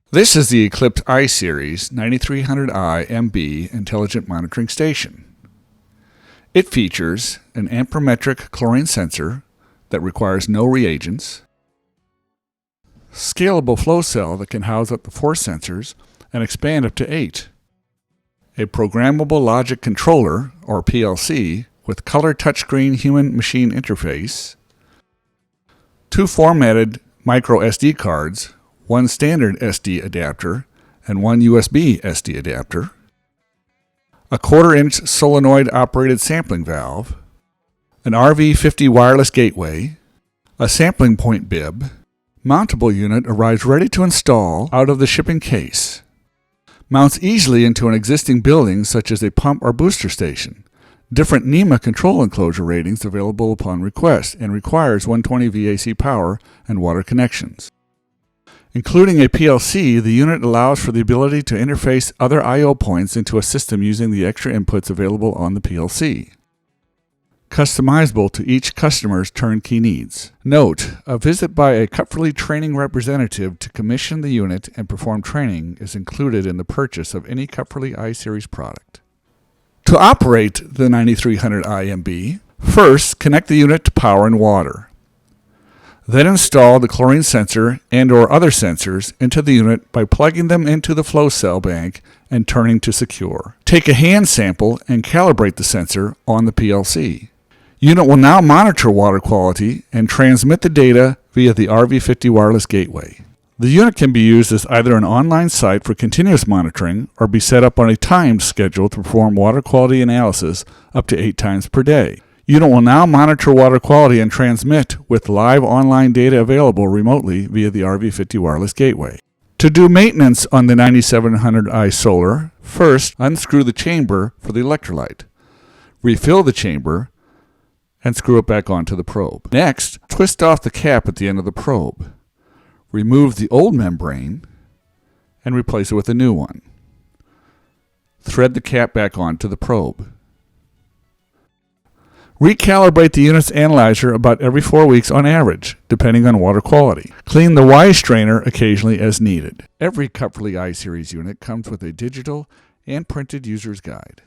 This is the Eclipse I-Series 9300i MB Intelligent Monitoring Station. It features an Amperometric chlorine sensor that requires no reagents, scalable flow cell that can house up to 4 sensors and expand up to 8, a Programmable Logic Controller, or PLC, with color touchscreen human-machine interface, 2 formatted micro SD cards, 1 standard SD adapter, and 1 USB SD adapter, a 1/4-inch solenoid operated sampling valve, an RV50 wireless gateway, a sampling point bibb. Mountable unit arrives ready to install out of the shipping case. Mounts easily into an existing building such as a pump or booster station. Different NEMA control enclosure ratings available upon request and requires 120 VAC power and water connections. Including a PLC, the unit allows for the ability to interface other I/O points into a system using the extra inputs available on the PLC. Customizable to each customer's turnkey needs. Note, a visit by a Cupferly training representative to commission the unit and perform training is included in the purchase of any Cupferly I-Series product. To operate the 9300i MB, first connect the unit to power and water. Then install the chlorine sensor and/or other sensors into the unit by plugging them into the flow cell bank and turning to secure. Take a hand sample and calibrate the sensor on the PLC. Unit will now monitor water quality and transmit the data via the RV50 wireless gateway. The unit can be used as either an online site for continuous monitoring or be set up on a timed schedule to perform water quality analysis up to 8 times per day. Unit will now monitor water quality and transmit with live online data available remotely via the RV50 wireless gateway. To do maintenance on the 9700i solar, first unscrew the chamber for the electrolyte. Refill the chamber and screw it back onto the probe. Next, twist off the cap at the end of the probe. Remove the old membrane and replace it with a new one. Thread the cap back onto the probe. Recalibrate the unit's analyzer about every 4 weeks on average, depending on water quality. Clean the Y strainer occasionally as needed. Every Cupferly I-Series unit comes with a digital and printed user's guide.